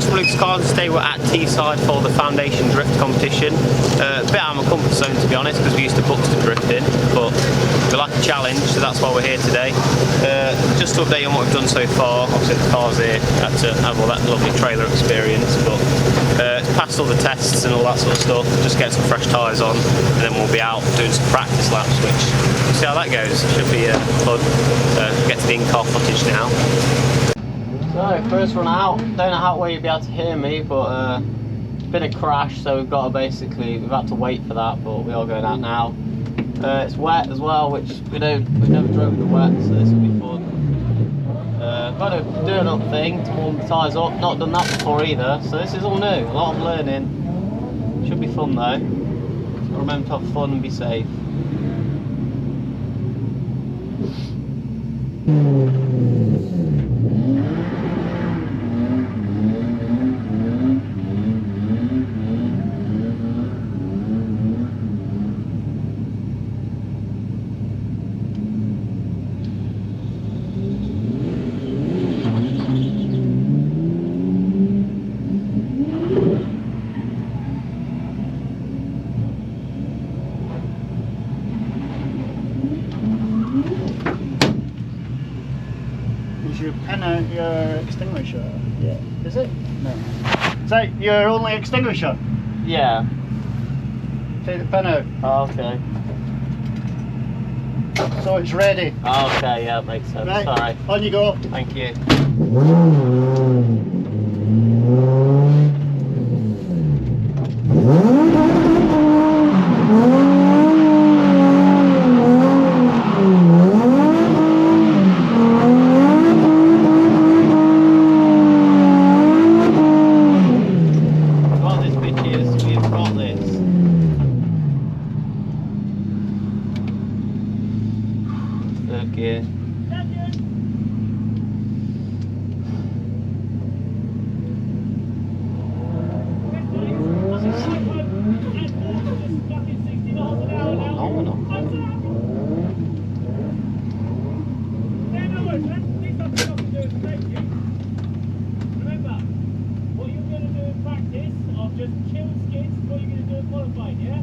Flicks cars today were at Teesside for the Foundation Drift competition. A bit out of my comfort zone, to be honest, because we used to Buxton drifting, but we like a challenge, so that's why we're here today. Just to update on what we've done so far. Obviously the car's here, had to have all that lovely trailer experience, but it's passed all the tests and all that sort of stuff. Just get some fresh tyres on, and then we'll be out doing some practice laps, which we'll see how that goes. Should be fun. Get to the in-car footage now. So, first run out. Don't know how well you'll be able to hear me, but it's been a crash, so we've got to we've had to wait for that, but we are going out now. It's wet as well, which we've never drove in the wet, so this will be fun. Got to do another thing to warm the tyres up. Not done that before either, so this is all new. A lot of learning. Should be fun though. So remember to have fun and be safe. Is your pen out your extinguisher? Yeah. Is it? No. Is that your only extinguisher? Yeah. Take the pen out. Oh, okay. So it's ready. Oh, okay, yeah, that makes sense. Right. Sorry. On you go. Thank you. Okay. Remember, what you're going to do in practice are just chill skids, what you're going to do in qualifying, yeah?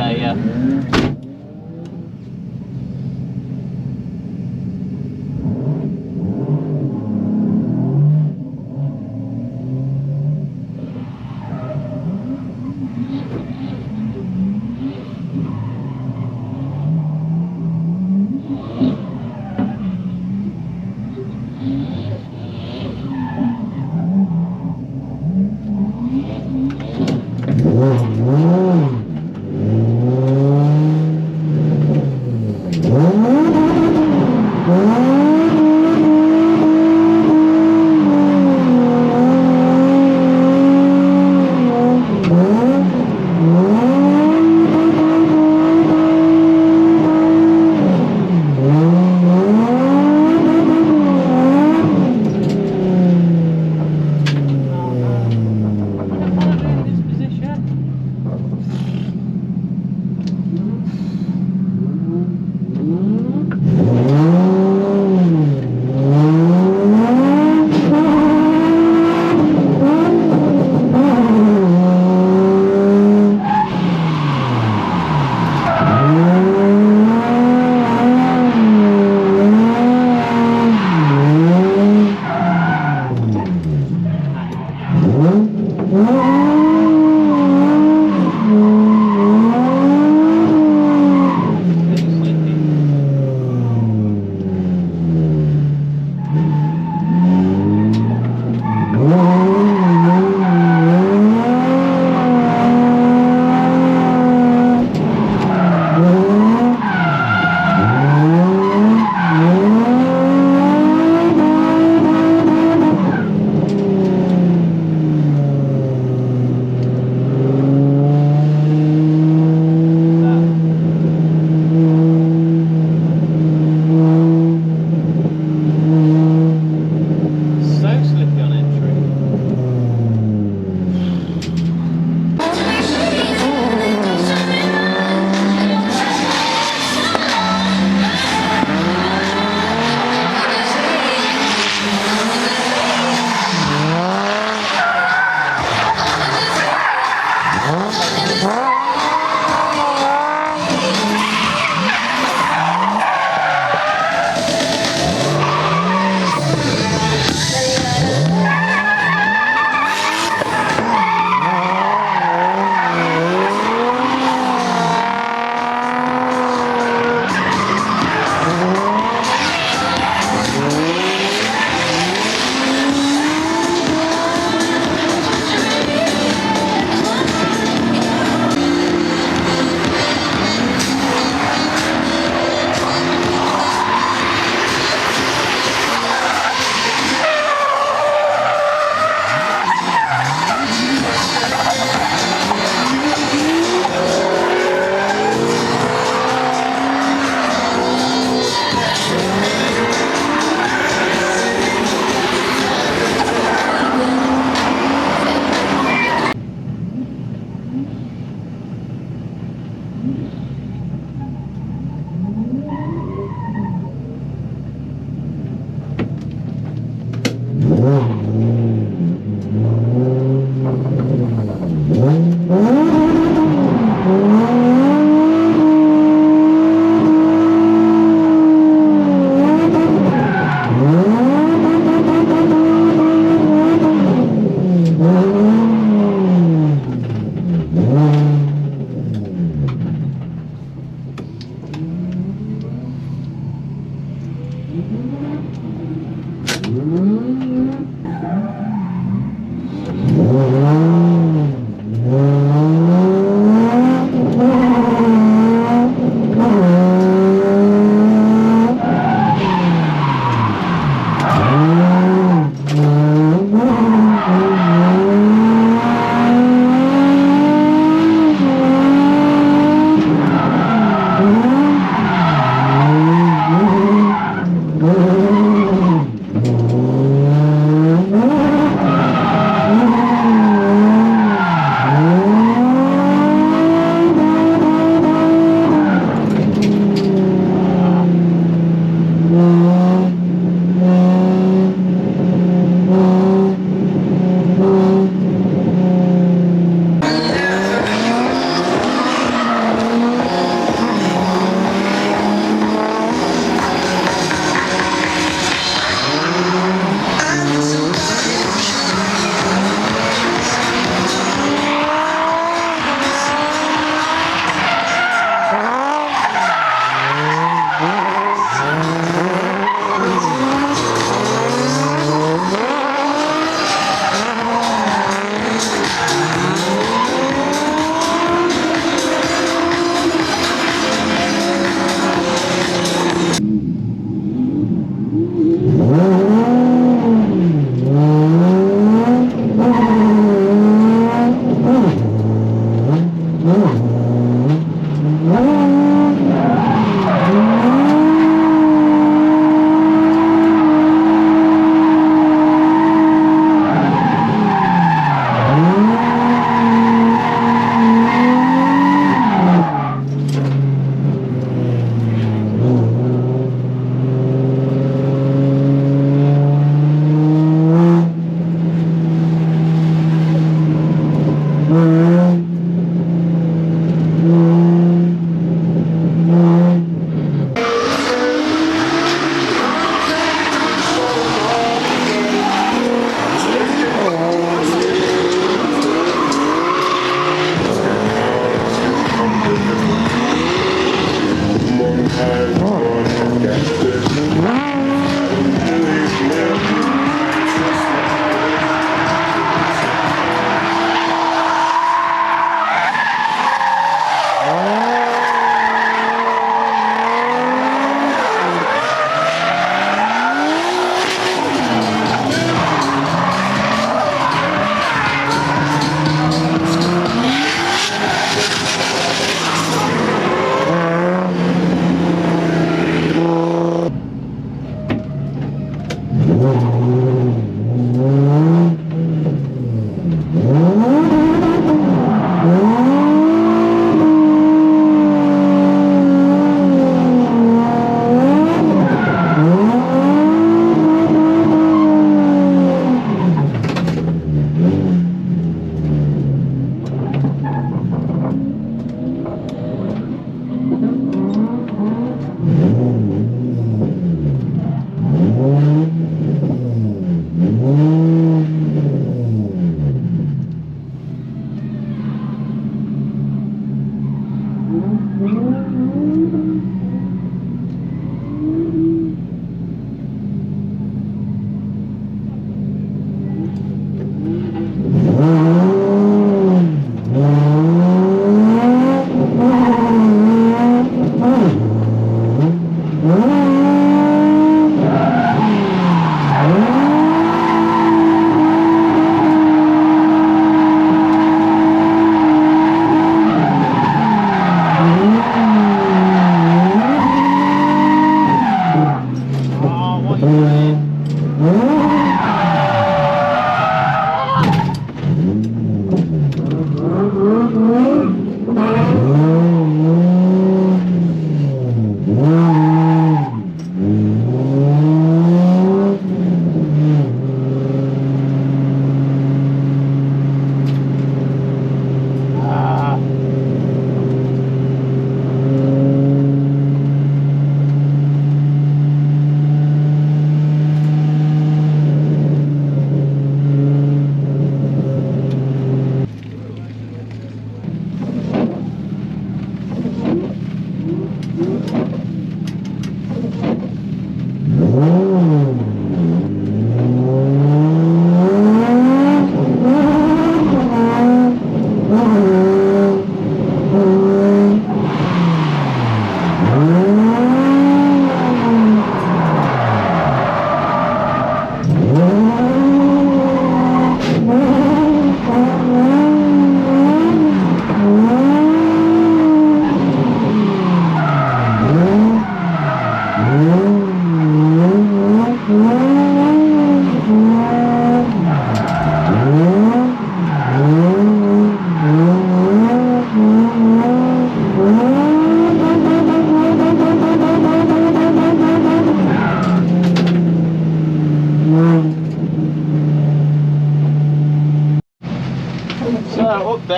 okay, yeah.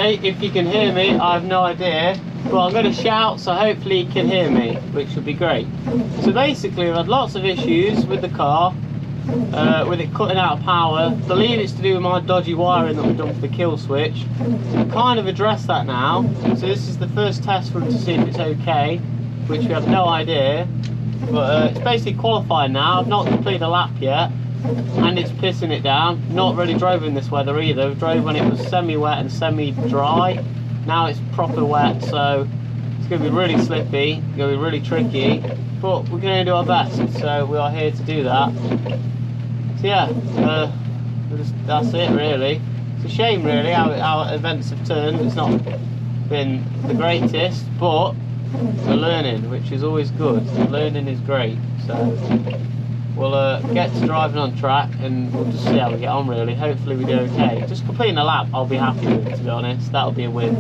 say, if you can hear me, I have no idea. But I'm going to shout, so hopefully you can hear me, which would be great. So basically, we've had lots of issues with the car, with it cutting out of power. I believe it's to do with my dodgy wiring that we've done for the kill switch. We've kind of addressed that now. So this is the first test for them to see if it's okay, which we have no idea. But it's basically qualifying now. I've not completed a lap yet, and it's pissing it down. Not really drove in this weather either. We drove when it was semi-wet and semi-dry. Now it's proper wet, so it's going to be really slippy, it's going to be really tricky, but we're going to do our best, so we are here to do that. So yeah, that's it really. It's a shame really how events have turned. It's not been the greatest, but we're learning, which is always good. Learning is great, so we'll get to driving on track and we'll just see how we get on really. Hopefully we do okay. Just completing a lap I'll be happy with, to be honest. That'll be a win.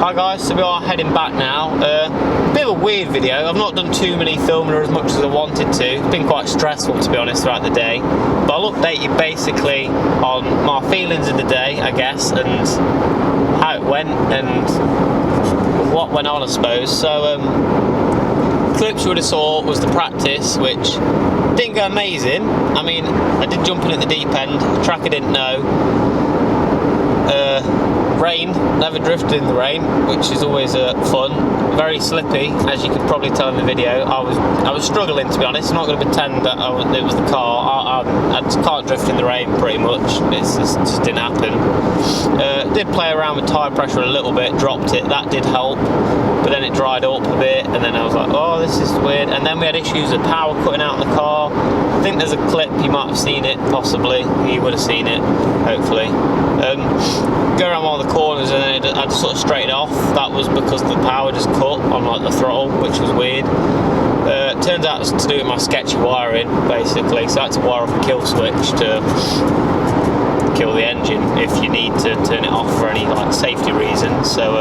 Hi guys, so we are heading back now. Bit of a weird video. I've not done too many filming or as much as I wanted to. It's been quite stressful, to be honest, throughout the day. But I'll update you basically on my feelings of the day, I guess, and how it went and what went on, I suppose. So clips you would have saw was the practice, which didn't go amazing. I mean, I did jump in at the deep end, track I didn't know. Rain, never drifted in the rain, which is always fun. Very slippy, as you could probably tell in the video. I was struggling, to be honest. I'm not going to pretend that it was the car. I just can't drift in the rain pretty much. It just didn't happen. Did play around with tyre pressure a little bit, dropped it. That did help. But then it dried up a bit, and then I was like, oh, this is weird. And then we had issues with power cutting out in the car. I think there's a clip, you might have seen it, possibly. You would have seen it, hopefully. Go around one of the corners and then I just sort of straightened off. That was because the power just cut on like the throttle, which was weird. Turns out it's to do with my sketchy wiring, basically. So I had to wire off a kill switch to kill the engine if you need to turn it off for any like safety reasons. So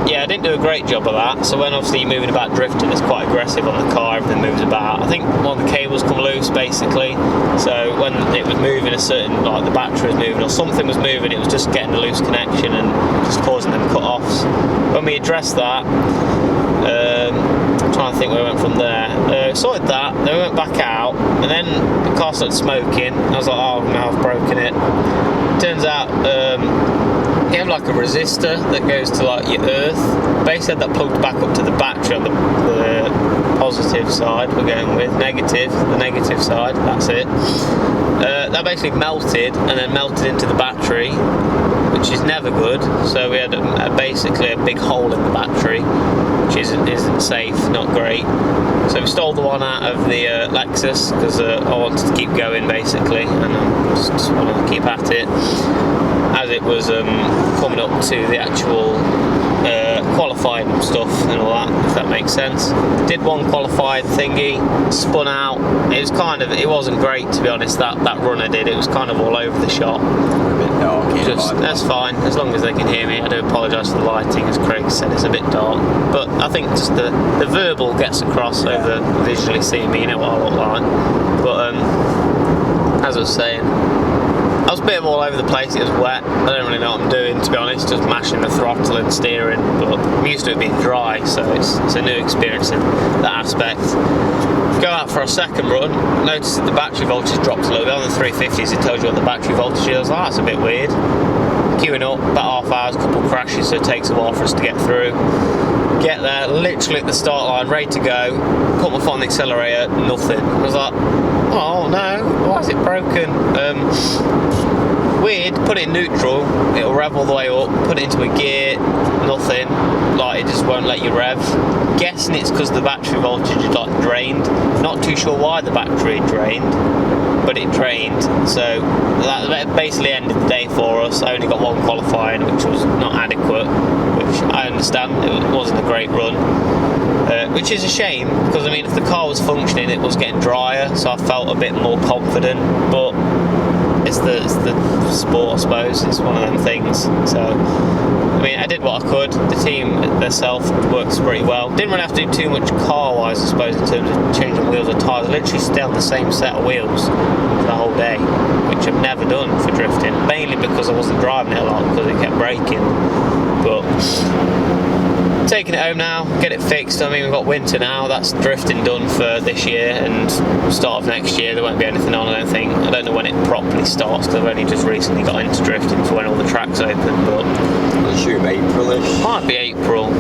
yeah, I didn't do a great job of that. So when obviously you're moving about drifting, it's quite aggressive on the car, everything moves about. I think one of the cables come loose basically. So when it was moving a certain, like the battery was moving or something was moving, it was just getting a loose connection and just causing them cut-offs. When we addressed that, I'm trying to think where we went from there. Sorted that, then we went back out, and then the car started smoking. I was like, oh no, I've broken it. Turns out, you have like a resistor that goes to like your earth. Basically that plugged back up to the battery on the positive side we're going with, the negative side, that's it. That basically melted and then melted into the battery, which is never good. So we had basically a big hole in the battery, which isn't safe, not great. So we stole the one out of the Lexus because I wanted to keep going basically, and I just wanted to keep at it as it was coming up to the actual qualifying stuff and all that, if that makes sense. Did one qualified thingy, spun out. It wasn't great, to be honest, that run I did. It was kind of all over the shop. That's fine, as long as they can hear me. I do apologise for the lighting, as Craig said, it's a bit dark. But I think just the verbal gets across over visually seeing me, you know what I look like. But as I was saying, I was a bit all over the place, it was wet. I don't really know what I'm doing, to be honest, just mashing the throttle and steering, but I'm used to it being dry, so it's a new experience in that aspect. Go out for a second run, notice that the battery voltage dropped a little bit. On the 350s it tells you what the battery voltage is. I was like, that's a bit weird. Queuing up, about half hours, a couple of crashes, so it takes a while for us to get through. Get there, literally at the start line, ready to go, put my foot on the accelerator, nothing. I was like, oh no, why is it broken? Weird, put it in neutral, it'll rev all the way up, put it into a gear, nothing, like it just won't let you rev. Guessing it's because the battery voltage is like drained, not too sure why the battery drained, but it drained, so that basically ended the day for us. I only got one qualifying, which was not adequate, which I understand, it wasn't a great run. Which is a shame, because I mean if the car was functioning it was getting drier, so I felt a bit more confident, but it's the sport, I suppose. It's one of them things. So, I mean, I did what I could. The team themselves works pretty well. Didn't really have to do too much car-wise, I suppose, in terms of changing wheels or tyres. I literally stayed on the same set of wheels for the whole day, which I've never done for drifting, mainly because I wasn't driving it a lot because it kept breaking. But taking it home now, get it fixed. I mean, we've got winter now, that's drifting done for this year, and start of next year there won't be anything on, I don't think. I don't know when it properly starts because I've only just recently got into drifting for when all the tracks open, but I assume April-ish. might be April,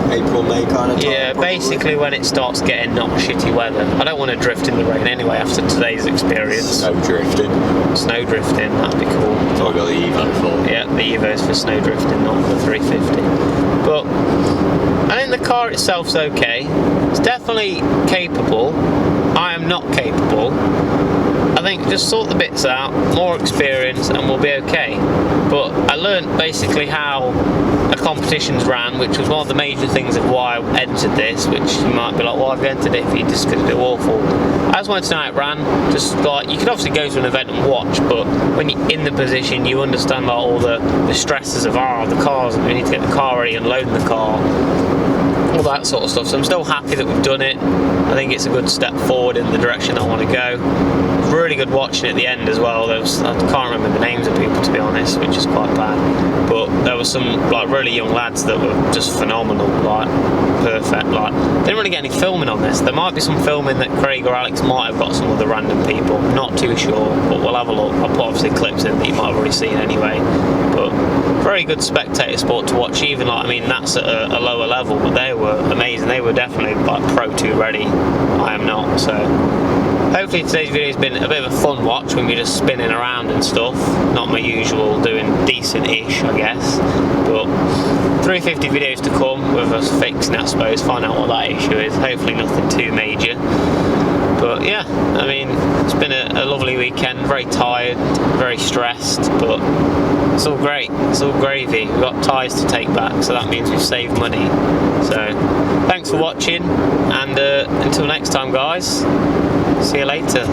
May kind of time. yeah, probably. Basically when it starts getting not shitty weather. I don't want to drift in the rain anyway after today's experience. Snow drifting. Snow drifting, that'd be cool. So I got the Evo for. Yeah, the Evo's for snow drifting, not the 350. But I think the car itself's okay. It's definitely capable. I am not capable. I think just sort the bits out, more experience, and we'll be okay. But I learned basically how a competition's ran, which was one of the major things of why I entered this, which you might be like, why have you entered it if you just could do awful? I just wanted to know how it ran. Just like, you could obviously go to an event and watch, but when you're in the position, you understand like, all the stresses of the cars, we need to get the car ready, unloading the car, all that sort of stuff. So I'm still happy that we've done it. I think it's a good step forward in the direction I want to go. Really good watching at the end as well. I can't remember the names of people, to be honest, which is quite bad. But there were some like really young lads that were just phenomenal, like perfect. Like didn't really get any filming on this. There might be some filming that Craig or Alex might have got some other random people. Not too sure, but we'll have a look. I'll put obviously clips in that you might have already seen anyway. But very good spectator sport to watch. Even like, I mean, that's at a lower level, but they were amazing. They were definitely like Pro 2 ready. I am not, so. Hopefully today's video has been a bit of a fun watch when we're just spinning around and stuff. Not my usual, doing decent-ish, I guess. But 350 videos to come with us fixing it, I suppose, find out what that issue is. Hopefully nothing too major. But yeah, I mean, it's been a lovely weekend. Very tired, very stressed, but it's all great. It's all gravy. We've got tyres to take back, so that means we've saved money. So, thanks for watching, and until next time, guys. See you later.